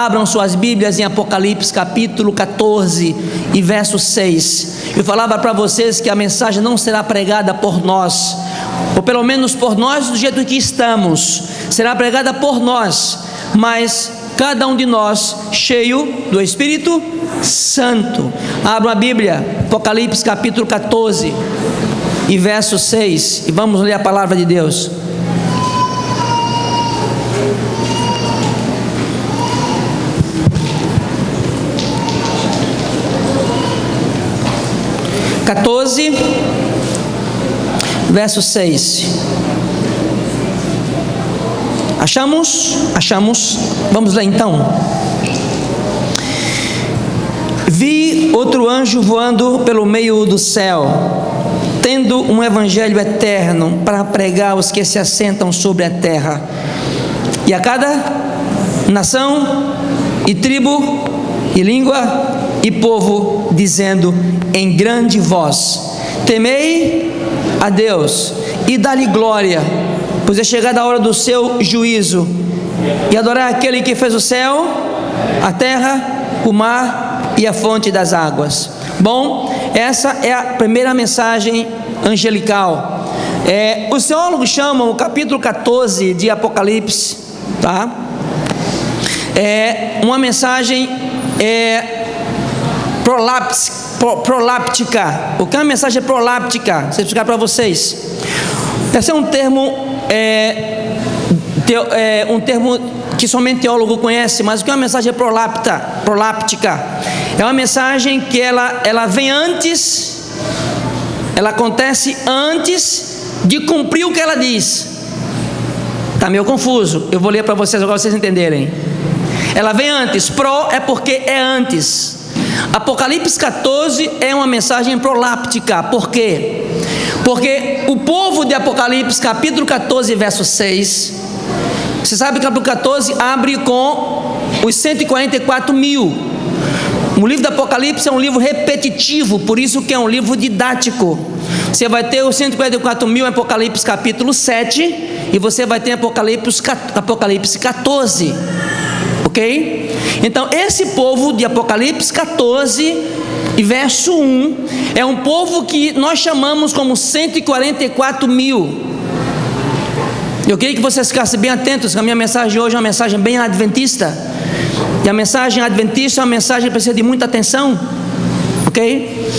Abram suas Bíblias em Apocalipse capítulo 14 e verso 6. Eu falava para vocês que a mensagem não será pregada por nós, ou pelo menos por nós do jeito que estamos, será pregada por nós, mas cada um de nós cheio do Espírito Santo. Abra a Bíblia, Apocalipse capítulo 14 e verso 6, e vamos ler a palavra de Deus. Verso 6. Achamos? Vamos ler então. Vi outro anjo voando pelo meio do céu, tendo um evangelho eterno para pregar aos que se assentam sobre a terra, e a cada nação, e tribo, e língua, e povo, dizendo em grande voz: temei a Deus e dá-lhe glória, pois é chegada a hora do seu juízo, e adorar aquele que fez o céu, a terra, o mar e a fonte das águas. Bom, essa é a primeira mensagem angelical. Os teólogos chamam o capítulo 14 de Apocalipse, tá? Uma mensagem proláptica. O que é uma mensagem proláptica? Vou explicar para vocês. Esse é um termo que somente teólogo conhece, mas o que é uma mensagem proláptica? É uma mensagem que ela vem antes, ela acontece antes de cumprir o que ela diz. Está meio confuso, eu vou ler para vocês agora, vocês entenderem. Ela vem antes, é porque é antes. Apocalipse 14 é uma mensagem proláptica. Por quê? Porque o povo de Apocalipse capítulo 14 verso 6, você sabe que o capítulo 14 abre com os 144 mil. O livro do Apocalipse é um livro repetitivo, por isso que é um livro didático. Você vai ter os 144 mil em Apocalipse capítulo 7, e você vai ter Apocalipse 14, ok? Então esse povo de Apocalipse 14 e verso 1 é um povo que nós chamamos como 144 mil. Eu queria que vocês ficassem bem atentos, que a minha mensagem hoje é uma mensagem bem adventista, e a mensagem adventista é uma mensagem que precisa de muita atenção, ok?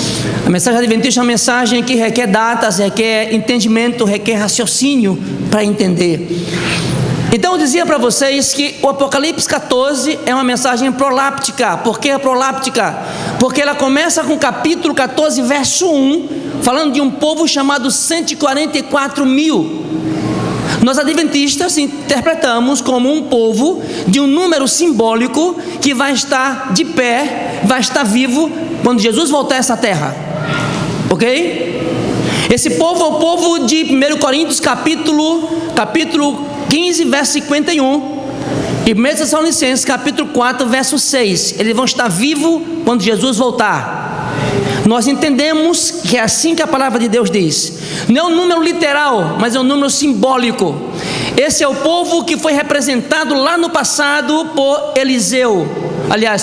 A mensagem adventista é uma mensagem que requer datas, requer entendimento, requer raciocínio para entender. Então eu dizia para vocês que o Apocalipse 14 é uma mensagem proláptica. Por que é proláptica? Porque ela começa com o capítulo 14 verso 1, falando de um povo chamado 144 mil. Nós adventistas interpretamos como um povo de um número simbólico que vai estar de pé, vai estar vivo quando Jesus voltar a essa terra, ok? Esse povo é o povo de 1 Coríntios capítulo 15 verso 51 e 1 Tessalonicenses capítulo 4 verso 6. Eles vão estar vivos quando Jesus voltar. Nós entendemos que é assim que a palavra de Deus diz. Não é um número literal, mas é um número simbólico. Esse é o povo que foi representado lá no passado por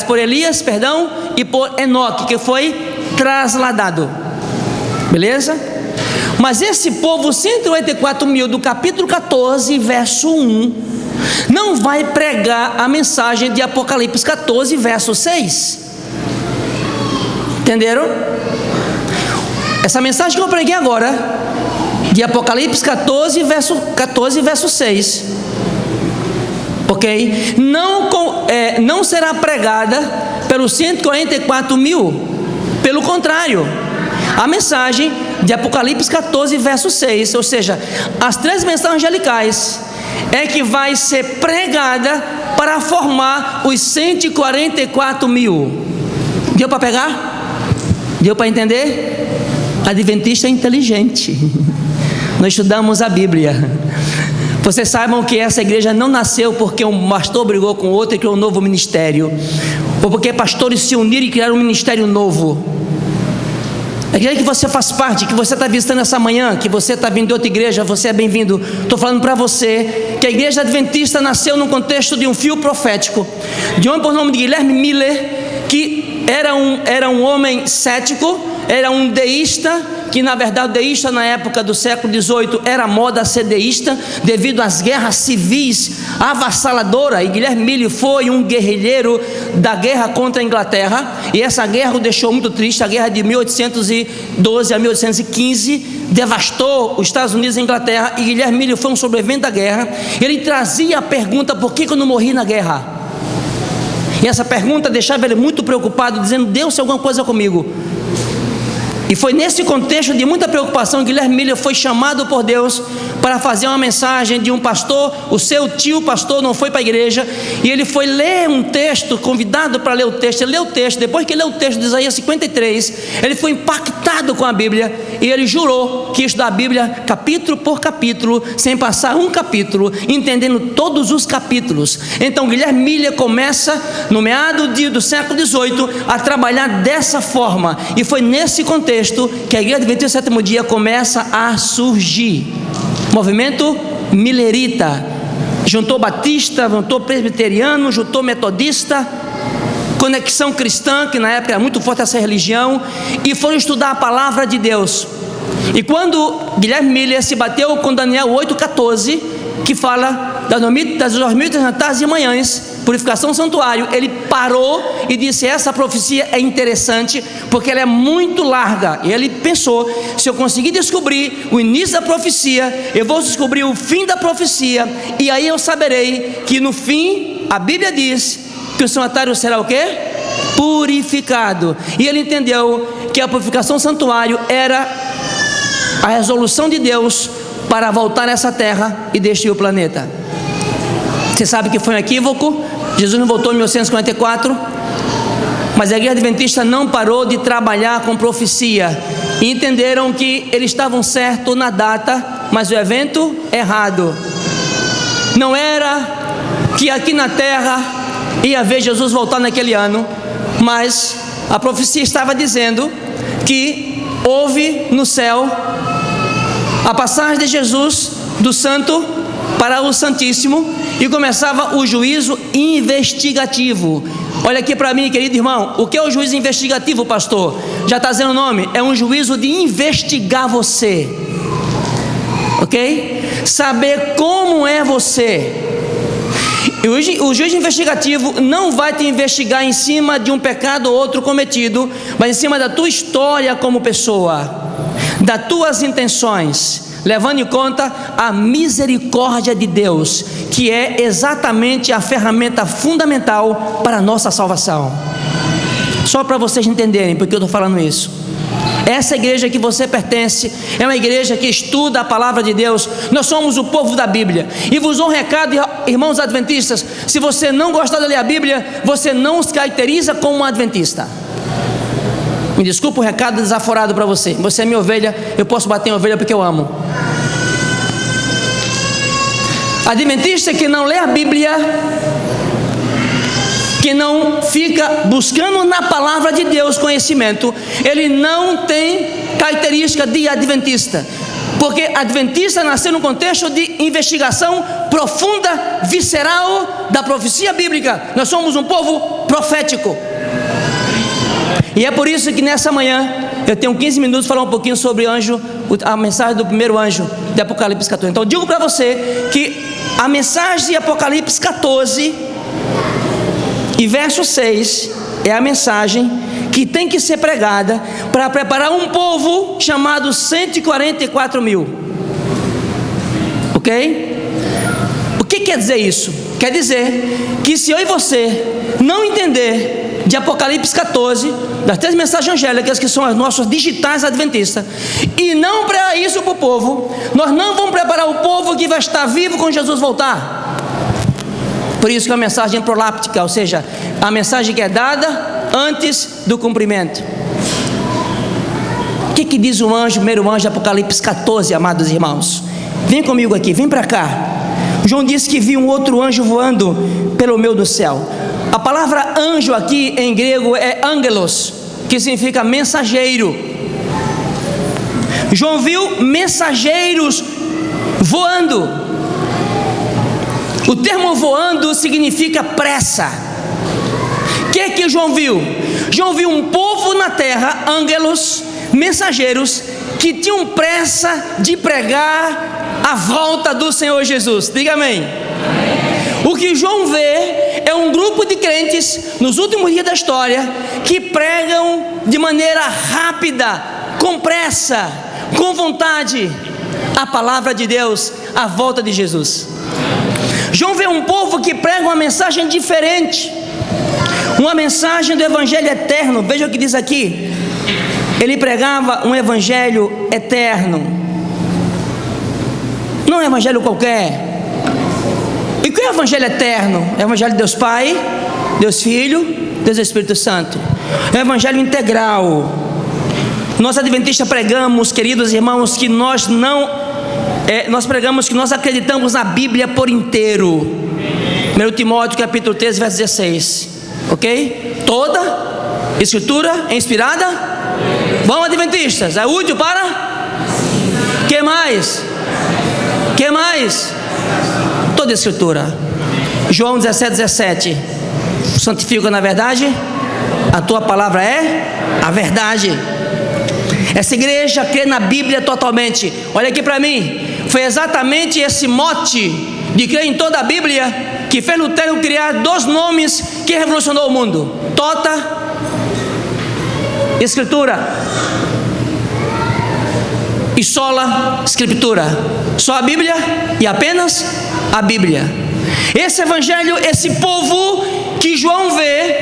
por Elias, e por Enoque, que foi trasladado. Beleza? Mas esse povo 184 mil do capítulo 14 verso 1 não vai pregar a mensagem de Apocalipse 14 verso 6. Entenderam? Essa mensagem que eu preguei agora, de Apocalipse 14 verso 6, ok? Não será pregada pelos 144 mil. Pelo contrário, a mensagem de Apocalipse 14 verso 6, ou seja, as três mensagens angelicais, é que vai ser pregada para formar os 144 mil. Deu para pegar? Deu para entender? Adventista é inteligente. Nós estudamos a Bíblia. Vocês saibam que essa igreja não nasceu porque um pastor brigou com outro e criou um novo ministério, ou porque pastores se uniram e criaram um ministério novo. A igreja que você faz parte, que você está visitando essa manhã, que você está vindo de outra igreja, você é bem-vindo. Estou falando para você que que a igreja adventista nasceu num contexto de um fio profético, de um homem por nome de Guilherme Miller, que era um homem cético, era um deísta, que na verdade o deísta na época do século XVIII era moda ser deísta, devido às guerras civis avassaladoras, e Guilherme Miller foi um guerrilheiro da guerra contra a Inglaterra, e essa guerra o deixou muito triste. A guerra de 1812 a 1815 devastou os Estados Unidos e a Inglaterra, e Guilherme Miller foi um sobrevivente da guerra. Ele trazia a pergunta: por que eu não morri na guerra? E essa pergunta deixava ele muito preocupado, dizendo: Deus, alguma coisa comigo. E foi nesse contexto de muita preocupação que Guilherme Miller foi chamado por Deus para fazer uma mensagem de um pastor. O seu tio pastor não foi para a igreja, e ele foi ler um texto, convidado para ler o texto. Ele leu o texto. Depois que ele leu o texto de Isaías 53, ele foi impactado com a Bíblia, e ele jurou que ia estudar a Bíblia capítulo por capítulo, sem passar um capítulo, entendendo todos os capítulos. Então Guilherme Miller começa, no meado do século XVIII, a trabalhar dessa forma, e foi nesse contexto que a Igreja Adventista do Sétimo Dia começa a surgir. Movimento millerita, juntou batista, juntou presbiteriano, juntou metodista, Conexão Cristã, que na época era muito forte essa religião, e foram estudar a palavra de Deus. E quando Guilherme Miller se bateu com Daniel 8,14, que fala das 2.300 tardes e manhãs, purificação do santuário, ele parou e disse: essa profecia é interessante, porque ela é muito larga. E ele pensou: se eu conseguir descobrir o início da profecia, eu vou descobrir o fim da profecia, e aí eu saberei que no fim, a Bíblia diz que o santuário será o quê? Purificado. E ele entendeu que a purificação do santuário era a resolução de Deus para voltar nessa terra e destruir o planeta. Você sabe que foi um equívoco. Jesus não voltou em 1944, mas a Igreja Adventista não parou de trabalhar com profecia, e entenderam que eles estavam certos na data, mas o evento errado. Não era que aqui na terra ia ver Jesus voltar naquele ano, mas a profecia estava dizendo que houve no céu a passagem de Jesus do santo para o santíssimo, e começava o juízo investigativo. Olha aqui para mim, querido irmão, o que é o juízo investigativo, pastor? Já está dizendo o nome, é um juízo de investigar você, ok? Saber como é você. E o juiz investigativo não vai te investigar em cima de um pecado ou outro cometido, mas em cima da tua história como pessoa, das tuas intenções, levando em conta a misericórdia de Deus, que é exatamente a ferramenta fundamental para a nossa salvação. Só para vocês entenderem porque eu estou falando isso. Essa igreja que você pertence é uma igreja que estuda a palavra de Deus. Nós somos o povo da Bíblia. E vos dou um recado, irmãos adventistas: se você não gostar de ler a Bíblia, você não se caracteriza como um adventista. Me desculpa o recado desaforado para você. Você é minha ovelha, eu posso bater em ovelha porque eu amo. Adventista que não lê a Bíblia, que não fica buscando na palavra de Deus conhecimento, ele não tem característica de adventista, porque adventista nasceu no contexto de investigação profunda, visceral da profecia bíblica. Nós somos um povo profético. E é por isso que nessa manhã eu tenho 15 minutos para falar um pouquinho sobre a mensagem do primeiro anjo de Apocalipse 14. Então eu digo para você que a mensagem de Apocalipse 14 e verso 6 é a mensagem que tem que ser pregada para preparar um povo chamado 144 mil. Ok? O que quer dizer isso? Quer dizer que se eu e você não entender de Apocalipse 14, das 3 mensagens angélicas, que são as nossas digitais adventistas, e não pregar isso para o povo, nós não vamos preparar o povo que vai estar vivo quando Jesus voltar. Por isso que é uma mensagem proláptica, ou seja, a mensagem que é dada antes do cumprimento. O que diz o primeiro anjo de Apocalipse 14, amados irmãos? Vem comigo aqui, vem para cá. João disse que viu um outro anjo voando pelo meio do céu. A palavra anjo aqui em grego é angelos, que significa mensageiro. João viu mensageiros voando. O termo voando significa pressa. O que João viu? João viu um povo na terra, ângelos, mensageiros, que tinham pressa de pregar a volta do Senhor Jesus. Diga amém. O que João vê é um grupo de crentes nos últimos dias da história que pregam de maneira rápida, com pressa, com vontade, a palavra de Deus, a volta de Jesus. João vê um povo que prega uma mensagem diferente, uma mensagem do evangelho eterno. Veja o que diz aqui. Ele pregava um evangelho eterno, não um evangelho qualquer. E qual é o evangelho eterno? É o evangelho de Deus Pai, Deus Filho, Deus Espírito Santo. É o evangelho integral. Nós adventistas pregamos, queridos irmãos, que nós pregamos que nós acreditamos na Bíblia por inteiro. 1 Timóteo capítulo 3, verso 16. Ok? Toda Escritura é inspirada. Bom, adventistas, é útil para? Que mais? Que mais? Toda Escritura. João 17:17. Santifica na verdade, a tua palavra é a verdade. Essa igreja crê na Bíblia totalmente. Olha aqui para mim. Foi exatamente esse mote de crer em toda a Bíblia que fez Lutero criar 2 nomes que revolucionou o mundo: Tota Escritura e Sola Escritura. Só a Bíblia e apenas a Bíblia. Esse evangelho, esse povo que João vê,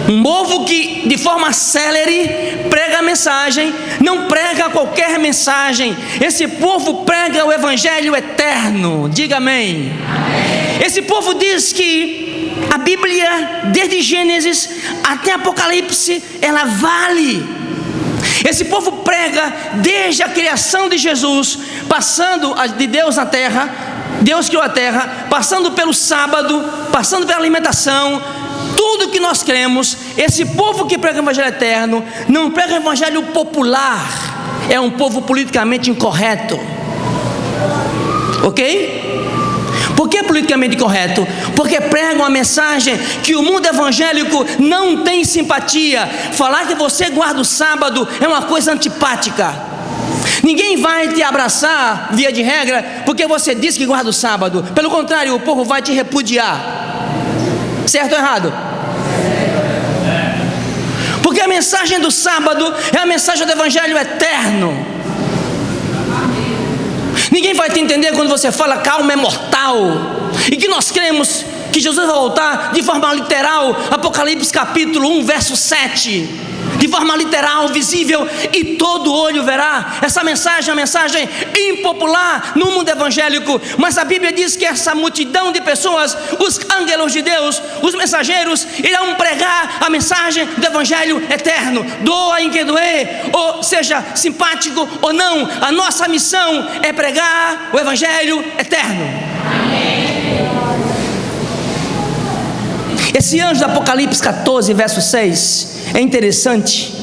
um povo que de forma célere prega a mensagem, não prega qualquer mensagem. Esse povo prega o evangelho eterno. Diga amém. Amém. Esse povo diz que a Bíblia, desde Gênesis até Apocalipse, ela vale. Esse povo prega desde a criação de Jesus, passando de Deus na terra, Deus criou a terra, passando pelo sábado, passando pela alimentação, tudo que nós cremos. Esse povo que prega o evangelho eterno não prega o evangelho popular, é um povo politicamente incorreto. Ok? Por que politicamente incorreto? Porque prega uma mensagem que o mundo evangélico não tem simpatia. Falar que você guarda o sábado é uma coisa antipática. Ninguém vai te abraçar, via de regra, porque você diz que guarda o sábado. Pelo contrário, o povo vai te repudiar. Certo ou errado? Porque a mensagem do sábado é a mensagem do evangelho eterno. Ninguém vai te entender quando você fala que a alma é mortal e que nós cremos que Jesus vai voltar de forma literal. Apocalipse capítulo 1, verso 7. De forma literal, visível, e todo olho verá. Essa mensagem é uma mensagem impopular no mundo evangélico, mas a Bíblia diz que essa multidão de pessoas, os ângelos de Deus, os mensageiros, irão pregar a mensagem do evangelho eterno. Doa em quem doer, ou seja simpático ou não, a nossa missão é pregar o evangelho eterno. Esse anjo do Apocalipse 14, verso 6, é interessante.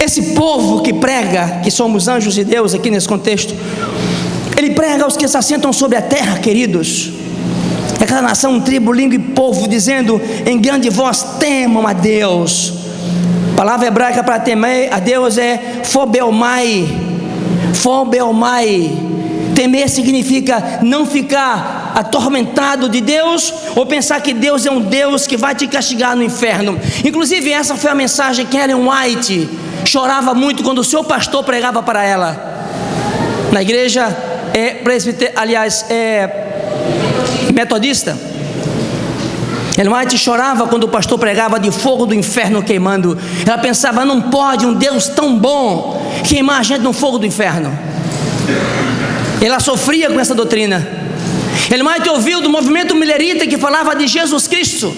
Esse povo que prega que somos anjos de Deus, aqui nesse contexto, ele prega aos que se assentam sobre a terra, queridos. É cada nação, tribo, língua e povo, dizendo em grande voz: temam a Deus. A palavra hebraica para temer a Deus é fobeomai. Fobeomai. Temer significa não ficar atormentado de Deus, ou pensar que Deus é um Deus que vai te castigar no inferno. Inclusive essa foi a mensagem que Ellen White chorava muito quando o seu pastor pregava para ela. Na igreja metodista, Ellen White chorava quando o pastor pregava de fogo do inferno queimando. Ela pensava: não pode um Deus tão bom queimar a gente no fogo do inferno. Ela sofria com essa doutrina. Ellen White ouviu do movimento milerita que falava de Jesus Cristo,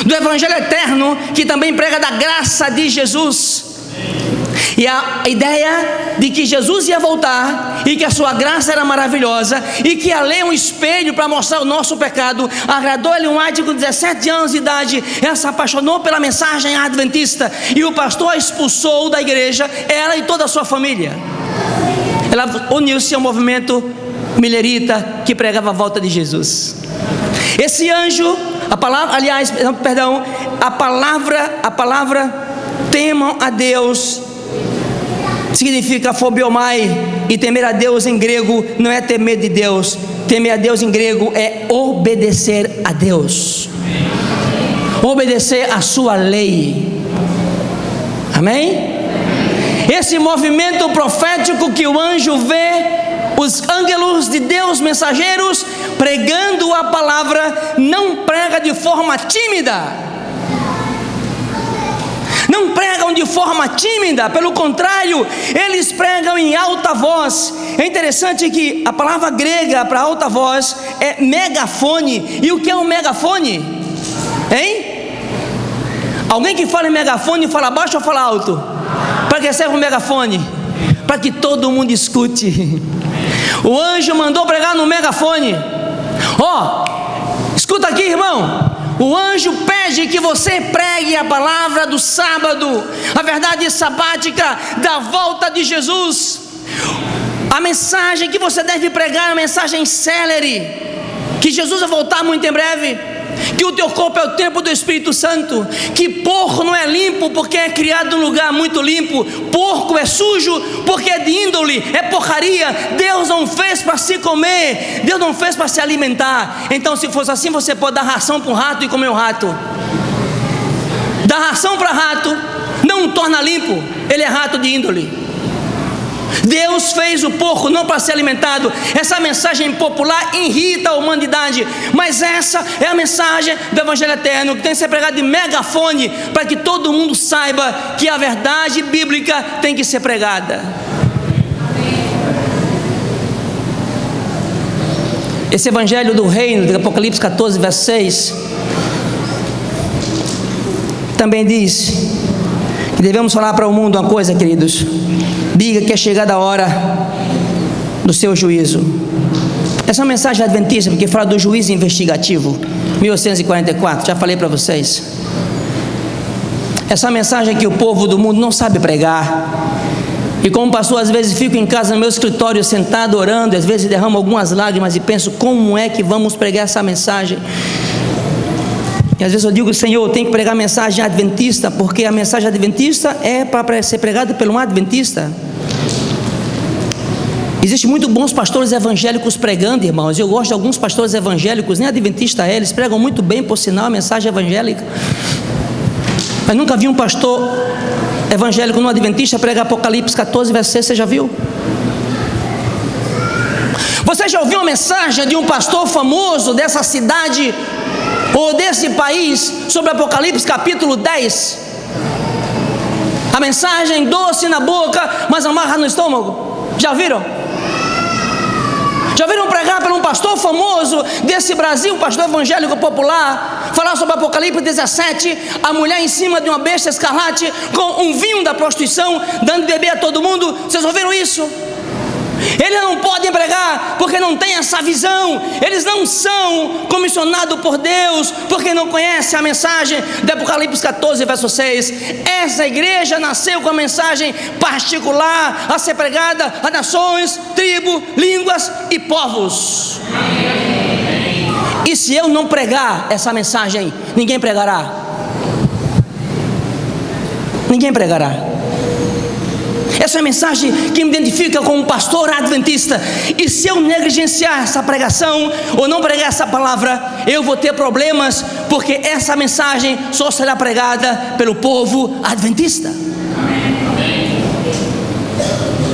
do evangelho eterno, que também prega da graça de Jesus, e a ideia de que Jesus ia voltar e que a sua graça era maravilhosa e que a lei é um espelho para mostrar o nosso pecado. Agradou Ellen White com 17 anos de idade. Ela se apaixonou pela mensagem adventista e o pastor a expulsou da igreja, ela e toda a sua família. Ela uniu-se ao movimento milerita que pregava a volta de Jesus. Esse anjo, a palavra temam a Deus significa fobiomai, e temer a Deus em grego não é temer de Deus. Temer a Deus em grego é obedecer a Deus, obedecer a sua lei. Amém? Esse movimento profético que o anjo vê os ângelos de Deus, mensageiros, pregando a palavra, não prega de forma tímida. Não pregam de forma tímida, pelo contrário, eles pregam em alta voz. É interessante que a palavra grega para alta voz é megafone. E o que é um megafone? Hein? Alguém que fala em megafone, fala baixo ou fala alto? Para que serve um megafone? Para que todo mundo escute. O anjo mandou pregar no megafone. Escuta aqui, irmão. O anjo pede que você pregue a palavra do sábado, a verdade sabática da volta de Jesus. A mensagem que você deve pregar é a mensagem célere, que Jesus vai voltar muito em breve, que o teu corpo é o templo do Espírito Santo, que porco não é limpo porque é criado num lugar muito limpo, porco é sujo porque é de índole, é porcaria. Deus não fez para se comer, Deus não fez para se alimentar. Então, se fosse assim, você pode dar ração para um rato e comer um rato. Dar ração para rato não o torna limpo, ele é rato de índole. Deus fez o porco não para ser alimentado. Essa mensagem popular irrita a humanidade, mas essa é a mensagem do Evangelho eterno, que tem que ser pregado de megafone, para que todo mundo saiba que a verdade bíblica tem que ser pregada. Esse Evangelho do Reino, de Apocalipse 14, verso 6, também diz que devemos falar para o mundo uma coisa, queridos: diga que é chegada a hora do seu juízo. Essa é uma mensagem adventista, porque fala do juízo investigativo, 1844, já falei para vocês. Essa mensagem que o povo do mundo não sabe pregar. E como pastor, às vezes fico em casa no meu escritório sentado orando, às vezes derramo algumas lágrimas e penso, como é que vamos pregar essa mensagem? E às vezes eu digo, Senhor, eu tenho que pregar a mensagem adventista, porque a mensagem adventista é para ser pregada por um adventista. Existem muito bons pastores evangélicos pregando, irmãos. Eu gosto de alguns pastores evangélicos, nem adventista é, eles pregam muito bem, por sinal, a mensagem evangélica. Mas nunca vi um pastor evangélico não adventista pregar Apocalipse 14, verso 6, você já viu? Você já ouviu uma mensagem de um pastor famoso dessa cidade ou desse país sobre Apocalipse capítulo 10? A mensagem doce na boca, mas amarra no estômago. Já viram? Já viram pregar por um pastor famoso desse Brasil, um pastor evangélico popular, falar sobre Apocalipse 17, a mulher em cima de uma besta escarlate com um vinho da prostituição, dando de beber a todo mundo? Vocês ouviram isso? Eles não podem pregar porque não têm essa visão. Eles não são comissionados por Deus porque não conhecem a mensagem de Apocalipse 14, verso 6. Essa igreja nasceu com a mensagem particular a ser pregada a nações, tribos, línguas e povos. E se eu não pregar essa mensagem, ninguém pregará. Ninguém pregará. Essa é a mensagem que me identifica como um pastor adventista. E se eu negligenciar essa pregação ou não pregar essa palavra, eu vou ter problemas, porque essa mensagem só será pregada pelo povo adventista.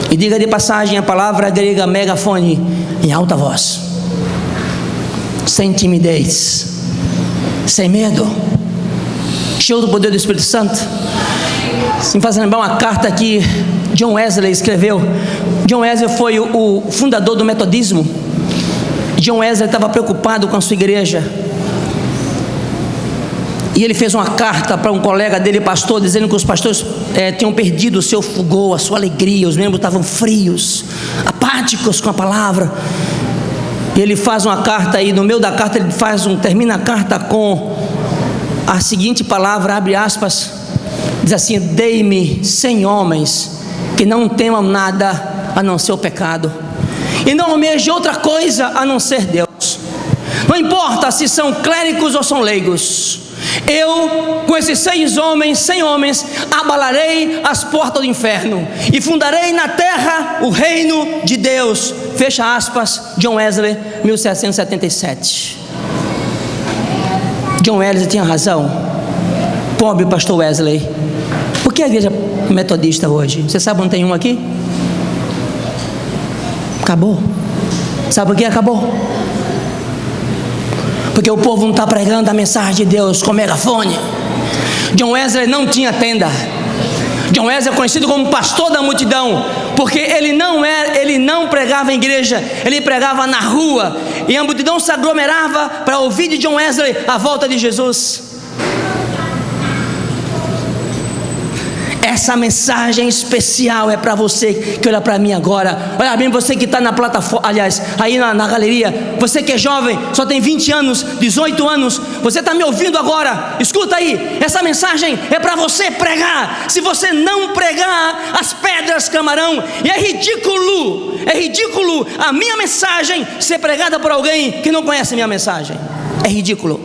E diga de passagem a palavra grega megafone, em alta voz, sem timidez, sem medo, cheio do poder do Espírito Santo. Se me faz lembrar uma carta que John Wesley escreveu. John Wesley foi o fundador do metodismo. John Wesley estava preocupado com a sua igreja, e ele fez uma carta para um colega dele, pastor, dizendo que os pastores tinham perdido o seu fulgor, a sua alegria. Os membros estavam frios, apáticos com a palavra. E ele faz uma carta aí, no meio da carta ele termina a carta com a seguinte palavra, abre aspas, diz assim: dei-me 100 homens que não temam nada a não ser o pecado, e não almejem outra coisa a não ser Deus. Não Não importa se são clérigos ou são leigos. Eu, com esses 100 homens, abalarei as portas do inferno e fundarei na terra o reino de Deus. Fecha aspas, John Wesley, 1777. John Wesley tinha razão. Pobre pastor Wesley. Por que a igreja metodista hoje? Você sabe onde tem um aqui? Acabou. Sabe por que acabou? Porque o povo não está pregando a mensagem de Deus com megafone. John Wesley não tinha tenda. John Wesley é conhecido como pastor da multidão, porque ele não pregava em igreja, ele pregava na rua, e a multidão se aglomerava para ouvir de John Wesley a volta de Jesus. Essa mensagem especial é para você que olha para mim agora. Olha bem, você que está na plataforma, aliás, aí na galeria, você que é jovem, só tem 20 anos, 18 anos, você está me ouvindo agora, escuta aí, essa mensagem é para você pregar. Se você não pregar, as pedras clamarão. E é ridículo a minha mensagem ser pregada por alguém que não conhece a minha mensagem. É ridículo.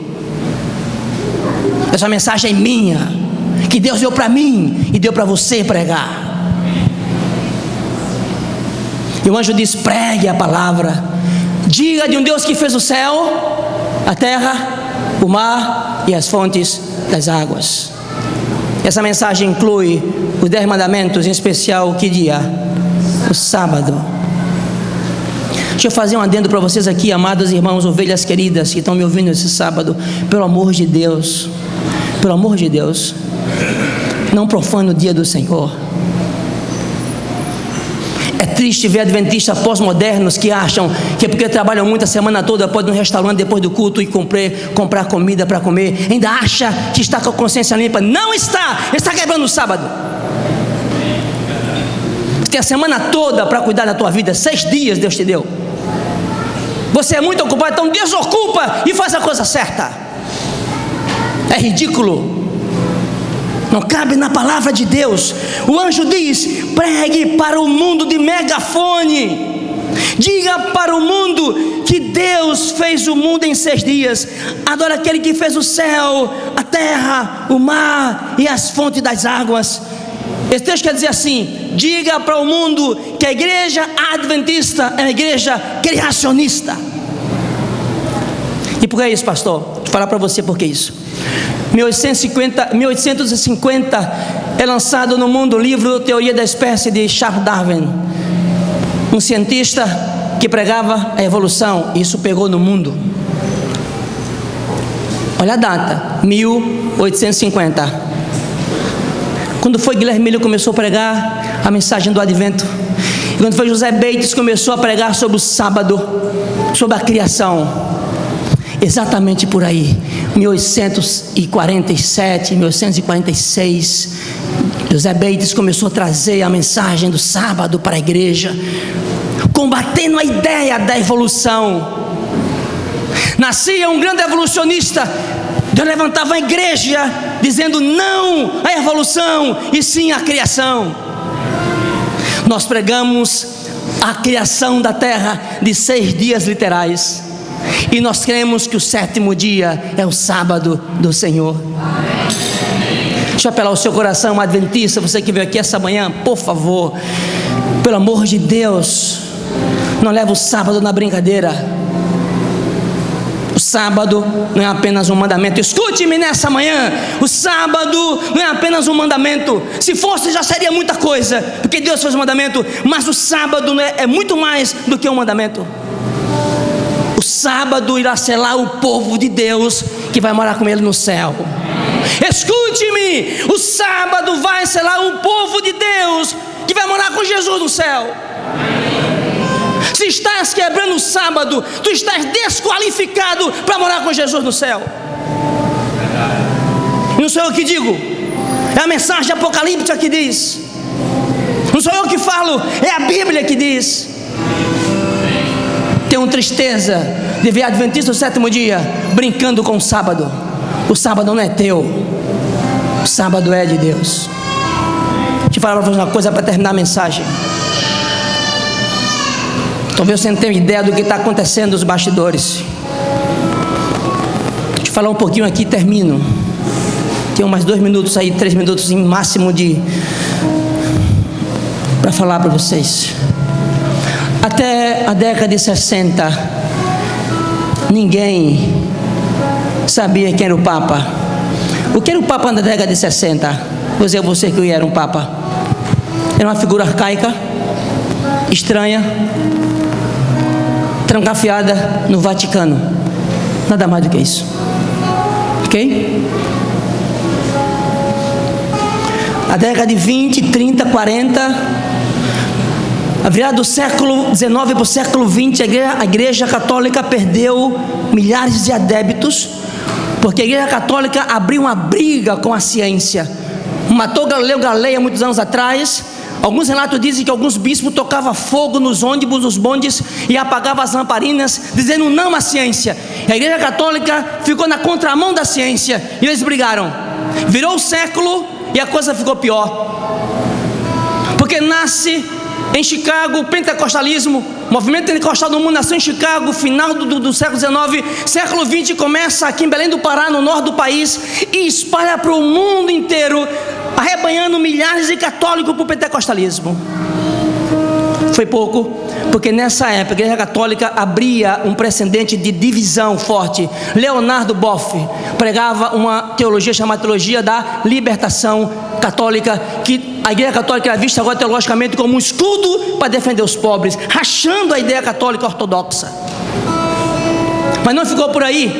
Essa mensagem é minha, que Deus deu para mim e deu para você pregar. E o anjo diz: pregue a palavra, diga de um Deus que fez o céu, a terra, o mar e as fontes das águas. Essa mensagem inclui os 10 mandamentos, em especial que dia? O sábado. Deixa eu fazer um adendo para vocês aqui, amados irmãos, ovelhas queridas que estão me ouvindo esse sábado. Pelo amor de Deus, não profane o dia do Senhor. É triste ver adventistas pós-modernos que acham que porque trabalham muito a semana toda, pode ir no restaurante depois do culto e comprar comida para comer, ainda acha que está com a consciência limpa. Não está quebrando o sábado. Você tem a semana toda para cuidar da tua vida. 6 dias Deus te deu. Você é muito ocupado, então desocupa e faz a coisa certa. É ridículo. Não cabe na palavra de Deus. O anjo diz: pregue para o mundo de megafone. Diga para o mundo que Deus fez o mundo em 6 dias. Adora aquele que fez o céu, a terra, o mar e as fontes das águas. Esse texto quer dizer assim: diga para o mundo que a igreja adventista é uma igreja criacionista. E por que isso, pastor? Vou falar para você por que isso. 1850 é lançado no mundo o livro Teoria da Espécie de Charles Darwin, um cientista que pregava a evolução. Isso pegou no mundo. Olha a data, 1850. Quando foi Guilherme Miller começou a pregar a mensagem do advento, e quando foi José Bates começou a pregar sobre o sábado, sobre a criação, exatamente por aí, 1847, 1846, José Bates começou a trazer a mensagem do sábado para a igreja, combatendo a ideia da evolução. Nascia um grande evolucionista, Deus levantava a igreja dizendo não à evolução e sim à criação. Nós pregamos a criação da terra de 6 dias literais, e nós cremos que o 7º dia é o sábado do Senhor. Deixa eu apelar ao seu coração adventista, você que veio aqui essa manhã, por favor, pelo amor de Deus, não leve o sábado na brincadeira. O sábado não é apenas um mandamento. Escute-me nessa manhã, o sábado não é apenas um mandamento. Se fosse já seria muita coisa, porque Deus fez um mandamento, mas o sábado é muito mais do que um mandamento. O sábado irá selar o povo de Deus que vai morar com Ele no céu. Escute-me, o sábado vai selar o povo de Deus que vai morar com Jesus no céu. Se estás quebrando o sábado, tu estás desqualificado para morar com Jesus no céu. Não sou eu que digo, é a mensagem apocalíptica que diz. Não sou eu que falo, é a Bíblia que diz. Tenho tristeza de ver adventista do 7º dia brincando com o sábado. O sábado não é teu, o sábado é de Deus. Deixa eu falar para você uma coisa para terminar a mensagem. Talvez você não tenha ideia do que está acontecendo nos bastidores. falar um pouquinho aqui e termino. Tenho mais 2 minutos aí, 3 minutos em máximo para falar para vocês. Até a década de 60, ninguém sabia quem era o Papa. O que era o Papa na década de 60? Vou dizer a você que eu era um Papa. Era uma figura arcaica, estranha, trancafiada no Vaticano. Nada mais do que isso. Ok? A década de 20, 30, 40, a virada do século XIX para o século XX, a Igreja Católica perdeu milhares de adeptos, porque a Igreja Católica abriu uma briga com a ciência. Matou Galileu Galilei há muitos anos atrás. Alguns relatos dizem que alguns bispos tocavam fogo nos ônibus, nos bondes, e apagavam as lamparinas, dizendo não à ciência. E a Igreja Católica ficou na contramão da ciência, e eles brigaram. Virou o século e a coisa ficou pior, porque nasce em Chicago o pentecostalismo. O movimento pentecostal do mundo nasceu em Chicago, final do século XIX. Século XX começa aqui em Belém do Pará, no norte do país, e espalha para o mundo inteiro, arrebanhando milhares de católicos para o pentecostalismo. Foi pouco, porque nessa época a Igreja Católica abria um precedente de divisão forte. Leonardo Boff pregava uma teologia chamada teologia da libertação católica, que a Igreja Católica era vista agora teologicamente como um escudo para defender os pobres, rachando a ideia católica ortodoxa. Mas não ficou por aí.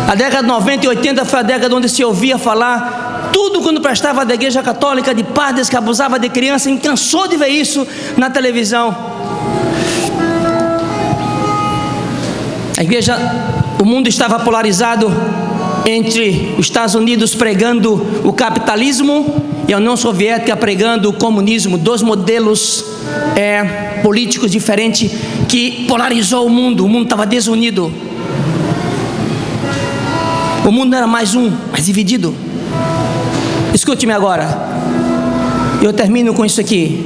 A década de 90 e 80 foi a década onde se ouvia falar tudo quando prestava da Igreja Católica, de padres que abusavam de crianças, e cansou de ver isso na televisão. A igreja, o mundo estava polarizado entre os Estados Unidos pregando o capitalismo e a União Soviética pregando o comunismo, 2 modelos políticos diferentes que polarizou o mundo estava desunido. O mundo não era mais mas dividido. Escute-me agora, eu termino com isso aqui.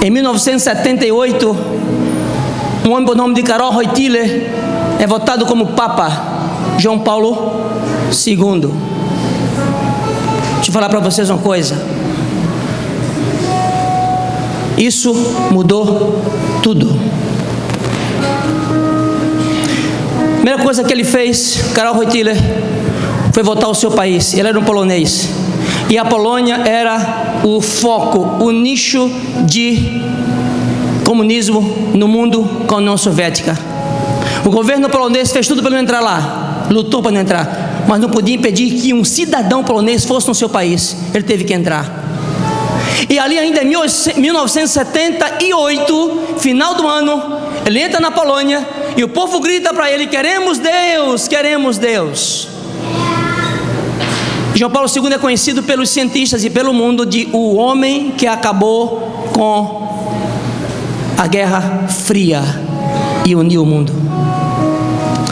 Em 1978, um homem por nome de Karol Wojtyła é votado como Papa João Paulo II. Deixa eu falar para vocês uma coisa. Isso mudou tudo. Primeira coisa que ele fez, Karol Wojtyła, foi voltar ao seu país. Ele era um polonês, e a Polônia era o foco, o nicho de comunismo no mundo com a União Soviética. O governo polonês fez tudo para não entrar lá, lutou para não entrar, mas não podia impedir que um cidadão polonês fosse no seu país. Ele teve que entrar. E ali ainda em 1978, final do ano, ele entra na Polônia e o povo grita para ele: queremos Deus, queremos Deus. João Paulo II é conhecido pelos cientistas e pelo mundo de o homem que acabou com a Guerra Fria e uniu o mundo.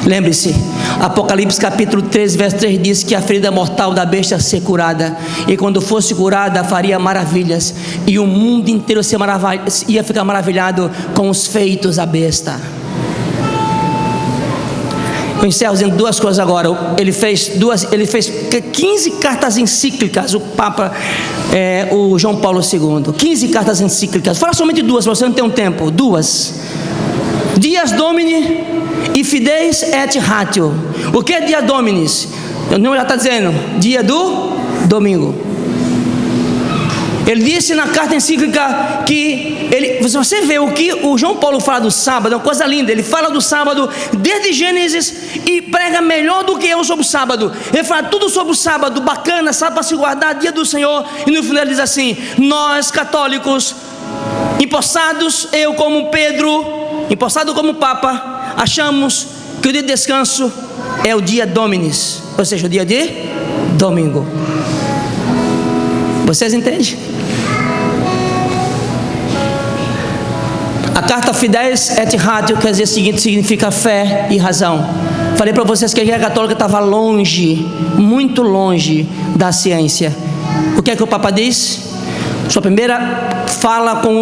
Lembre-se, Apocalipse capítulo 13, verso 3 diz que a ferida mortal da besta ser curada, e quando fosse curada faria maravilhas, e o mundo inteiro ia ficar maravilhado com os feitos da besta. Eu encerro dizendo 2 coisas agora. Ele fez 15 cartas encíclicas, o Papa, o João Paulo II, 15 cartas encíclicas. Fala somente 2, para você não ter um tempo. 2: Dias Domini e Fides et Ratio. O que é Dia Dominis? O nome já está dizendo, dia do domingo. Ele disse na carta encíclica que você vê o que o João Paulo fala do sábado, é uma coisa linda. Ele fala do sábado desde Gênesis e prega melhor do que eu sobre o sábado. Ele fala tudo sobre o sábado, bacana, sábado para se guardar, dia do Senhor. E no final ele diz assim: nós católicos, empossados, eu como Pedro, empossado como Papa, achamos que o dia de descanso é o dia Dominis, ou seja, o dia de domingo. Vocês entendem? A carta Fides et Ratio quer dizer o seguinte, significa fé e razão. Falei para vocês que a Igreja Católica estava longe, muito longe da ciência. O que é que o Papa diz? Sua primeira fala com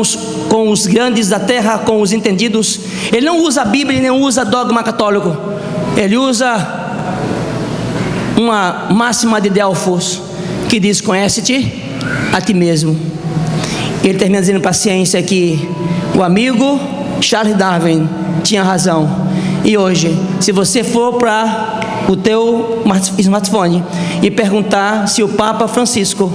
os grandes da terra, com os entendidos. Ele não usa a Bíblia, nem usa dogma católico. Ele usa uma máxima de Delfos que diz: conhece-te a ti mesmo. Ele termina dizendo para a ciência que o amigo Charles Darwin tinha razão. E hoje, se você for para o teu smartphone e perguntar se o Papa Francisco,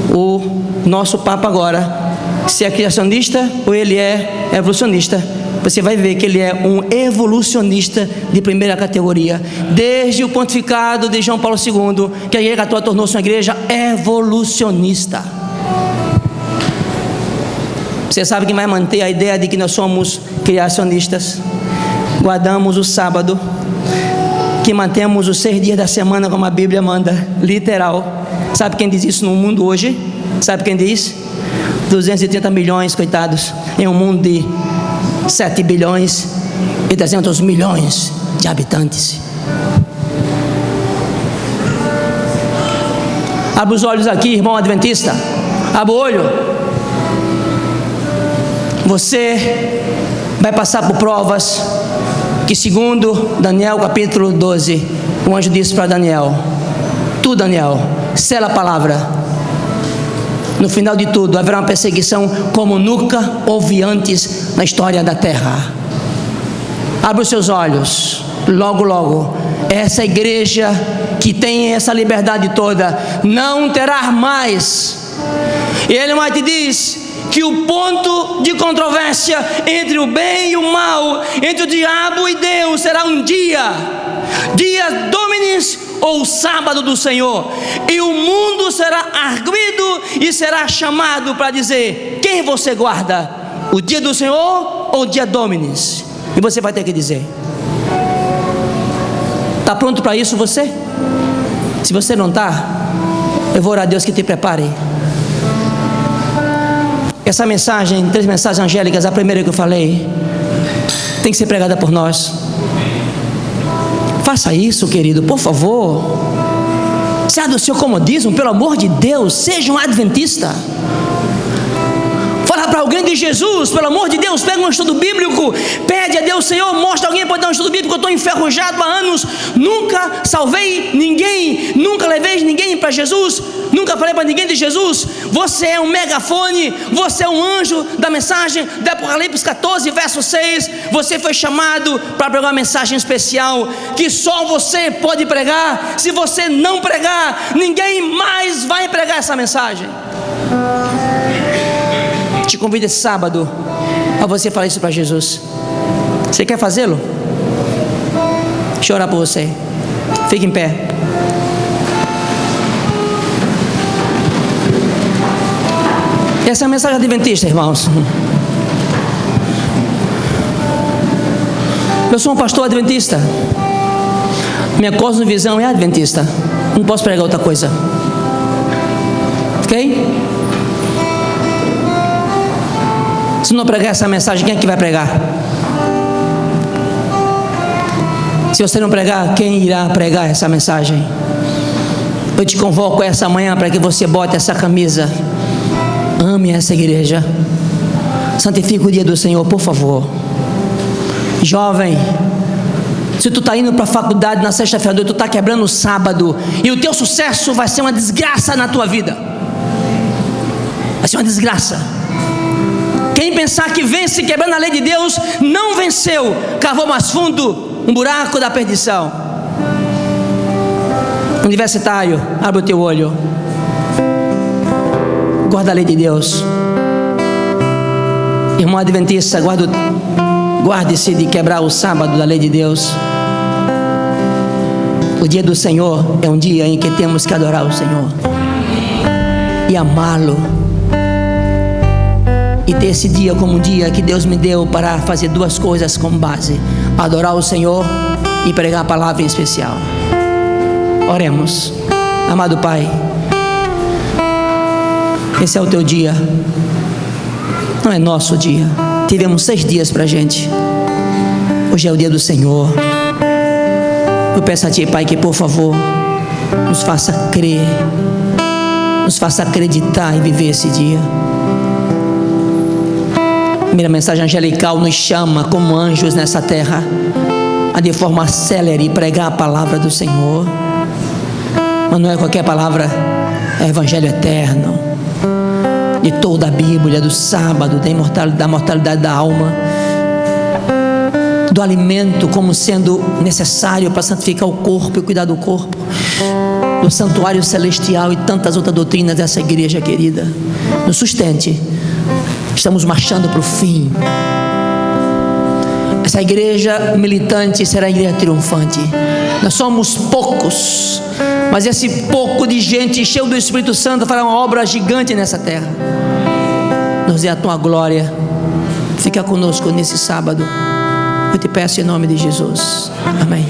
o nosso Papa agora, se é criacionista ou ele é evolucionista, você vai ver que ele é um evolucionista de primeira categoria. Desde o pontificado de João Paulo II, que a Igreja Católica tornou-se uma igreja evolucionista. Você sabe que vai manter a ideia de que nós somos criacionistas? Guardamos o sábado, que mantemos os 6 dias da semana como a Bíblia manda, literal. Sabe quem diz isso no mundo hoje? Sabe quem diz? 230 milhões, coitados, em um mundo de 7 bilhões e 300 milhões de habitantes. Abra os olhos aqui, irmão adventista. Abra o olho. Você vai passar por provas que, segundo Daniel capítulo 12, o anjo disse para Daniel: tu, Daniel, sela a palavra. No final de tudo haverá uma perseguição como nunca houve antes na história da terra. Abra os seus olhos. Logo, logo, essa igreja que tem essa liberdade toda não terá mais. E ele mais te diz que o ponto de controvérsia entre o bem e o mal, entre o diabo e Deus, será um dia Dominis, ou sábado do Senhor, e o mundo será arguido e será chamado para dizer: quem você guarda, o dia do Senhor ou o dia Dominis? E você vai ter que dizer. Está pronto para isso você? Se você não está, eu vou orar a Deus que te prepare. Essa mensagem, 3 mensagens angélicas, a primeira que eu falei, tem que ser pregada por nós. Faça isso, querido, por favor. Saia do seu comodismo, pelo amor de Deus, seja um adventista. Fala para alguém de Jesus, pelo amor de Deus, pega um estudo bíblico, pede a Deus: Senhor, mostra alguém para dar um estudo bíblico. Eu estou enferrujado há anos, nunca salvei ninguém, nunca levei ninguém para Jesus, nunca falei para ninguém de Jesus. Você é um megafone, você é um anjo da mensagem de Apocalipse 14, verso 6. Você foi chamado para pregar uma mensagem especial, que só você pode pregar. Se você não pregar, ninguém mais vai pregar essa mensagem. Te convido esse sábado a você falar isso para Jesus. Você quer fazê-lo? Deixa eu orar por você. Fique em pé. Essa é a mensagem adventista, irmãos. Eu sou um pastor adventista. Minha cosmovisão é adventista. Não posso pregar outra coisa. Ok? Se não pregar essa mensagem, quem é que vai pregar? Se você não pregar, quem irá pregar essa mensagem? Eu te convoco essa manhã para que você bote essa camisa. Ame essa igreja. Santifique o dia do Senhor, por favor. Jovem, se tu está indo para a faculdade na sexta-feira, tu está quebrando o sábado, e o teu sucesso vai ser uma desgraça na tua vida. Vai ser uma desgraça. Quem pensar que vence quebrando a lei de Deus, não venceu, cavou mais fundo um buraco da perdição. Universitário, abre o teu olho. Guarda a lei de Deus. Irmão adventista, guarde-se de quebrar o sábado da lei de Deus. O dia do Senhor é um dia em que temos que adorar o Senhor e amá-lo, e ter esse dia como um dia que Deus me deu para fazer 2 coisas como base: adorar o Senhor e pregar a palavra em especial. Oremos. Amado Pai, esse é o teu dia, não é nosso dia. Tivemos 6 dias para a gente. Hoje é o dia do Senhor. Eu peço a Ti, Pai, que por favor nos faça crer, nos faça acreditar e viver esse dia. A primeira mensagem angelical nos chama como anjos nessa terra a de forma célere pregar a palavra do Senhor. Mas não é qualquer palavra, é Evangelho eterno, de toda a Bíblia, do sábado, da mortalidade da alma, do alimento como sendo necessário para santificar o corpo e cuidar do corpo, do santuário celestial e tantas outras doutrinas dessa igreja querida. Nos sustente, estamos marchando para o fim. Essa igreja militante será a igreja triunfante. Nós somos poucos, mas esse pouco de gente cheio do Espírito Santo fará uma obra gigante nessa terra. Nos dê a tua glória. Fica conosco nesse sábado. Eu te peço em nome de Jesus. Amém.